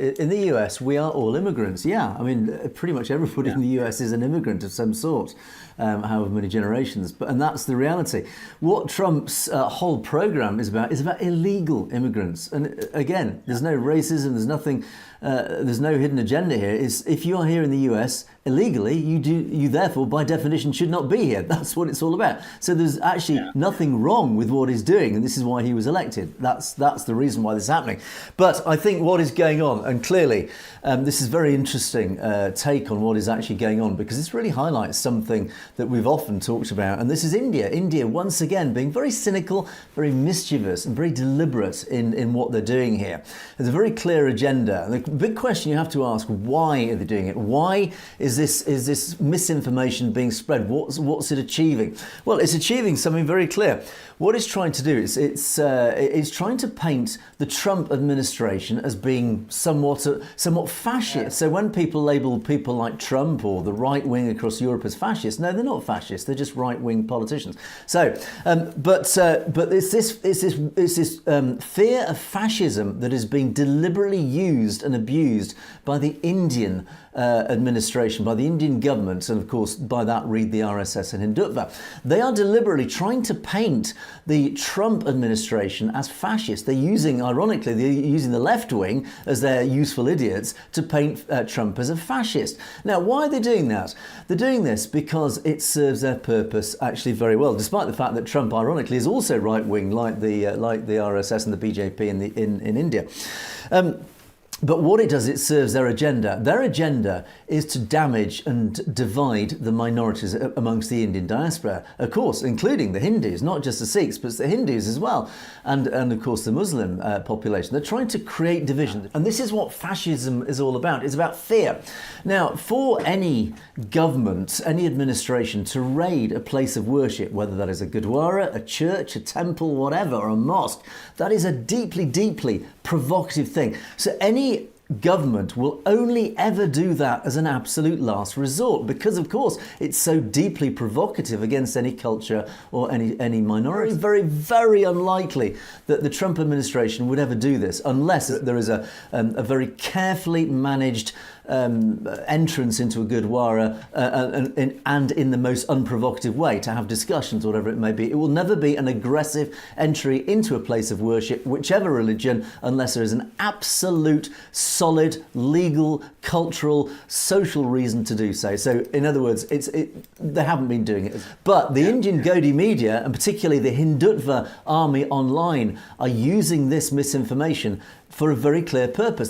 In the US, we are all immigrants. Yeah, I mean, pretty much everybody in the US is an immigrant of some sort, however many generations. And that's the reality. What Trump's whole program is about illegal immigrants. And again, there's no racism. There's nothing. There's no hidden agenda here. Is if you are here in the US illegally, you therefore by definition should not be here. That's what it's all about. So there's actually nothing wrong with what he's doing, and this is why he was elected. That's the reason why this is happening. But I think what is going on, and clearly this is very interesting take on what is actually going on, because this really highlights something that we've often talked about, and this is India. India once again being very cynical, very mischievous, and very deliberate in what they're doing here. There's a very clear agenda. The big question you have to ask: why are they doing it? Why is this misinformation being spread? What's it achieving? Well, it's achieving something very clear. What it's trying to do is it's trying to paint the Trump administration as being somewhat fascist. So when people label people like Trump or the right wing across Europe as fascists, no, they're not fascists. They're just right wing politicians. So, but it's this fear of fascism that is being deliberately used and abused by the Indian administration, by the Indian government, and of course by that read the RSS and Hindutva. They are deliberately trying to paint the Trump administration as fascist. Ironically, they're using the left wing as their useful idiots to paint Trump as a fascist. Now, why are they doing that? They're doing this because it serves their purpose actually very well, despite the fact that Trump, ironically, is also right wing, like the RSS and the BJP in India. But what it does, it serves their agenda. Their agenda is to damage and divide the minorities amongst the Indian diaspora, of course, including the Hindus, not just the Sikhs, but the Hindus as well, and of course the Muslim population. They're trying to create division. And this is what fascism is all about. It's about fear. Now, for any government, any administration to raid a place of worship, whether that is a Gurdwara, a church, a temple, whatever, or a mosque, that is a deeply, deeply provocative thing. So any government will only ever do that as an absolute last resort, because of course it's so deeply provocative against any culture or any minority. Very, very unlikely that the Trump administration would ever do this unless there is a very carefully managed entrance into a Gurdwara and in the most unprovocative way to have discussions, whatever it may be. It will never be an aggressive entry into a place of worship, whichever religion, unless there is an absolute, solid, legal, cultural, social reason to do so. So, in other words, they haven't been doing it. But the Indian Godi media, and particularly the Hindutva army online, are using this misinformation for a very clear purpose.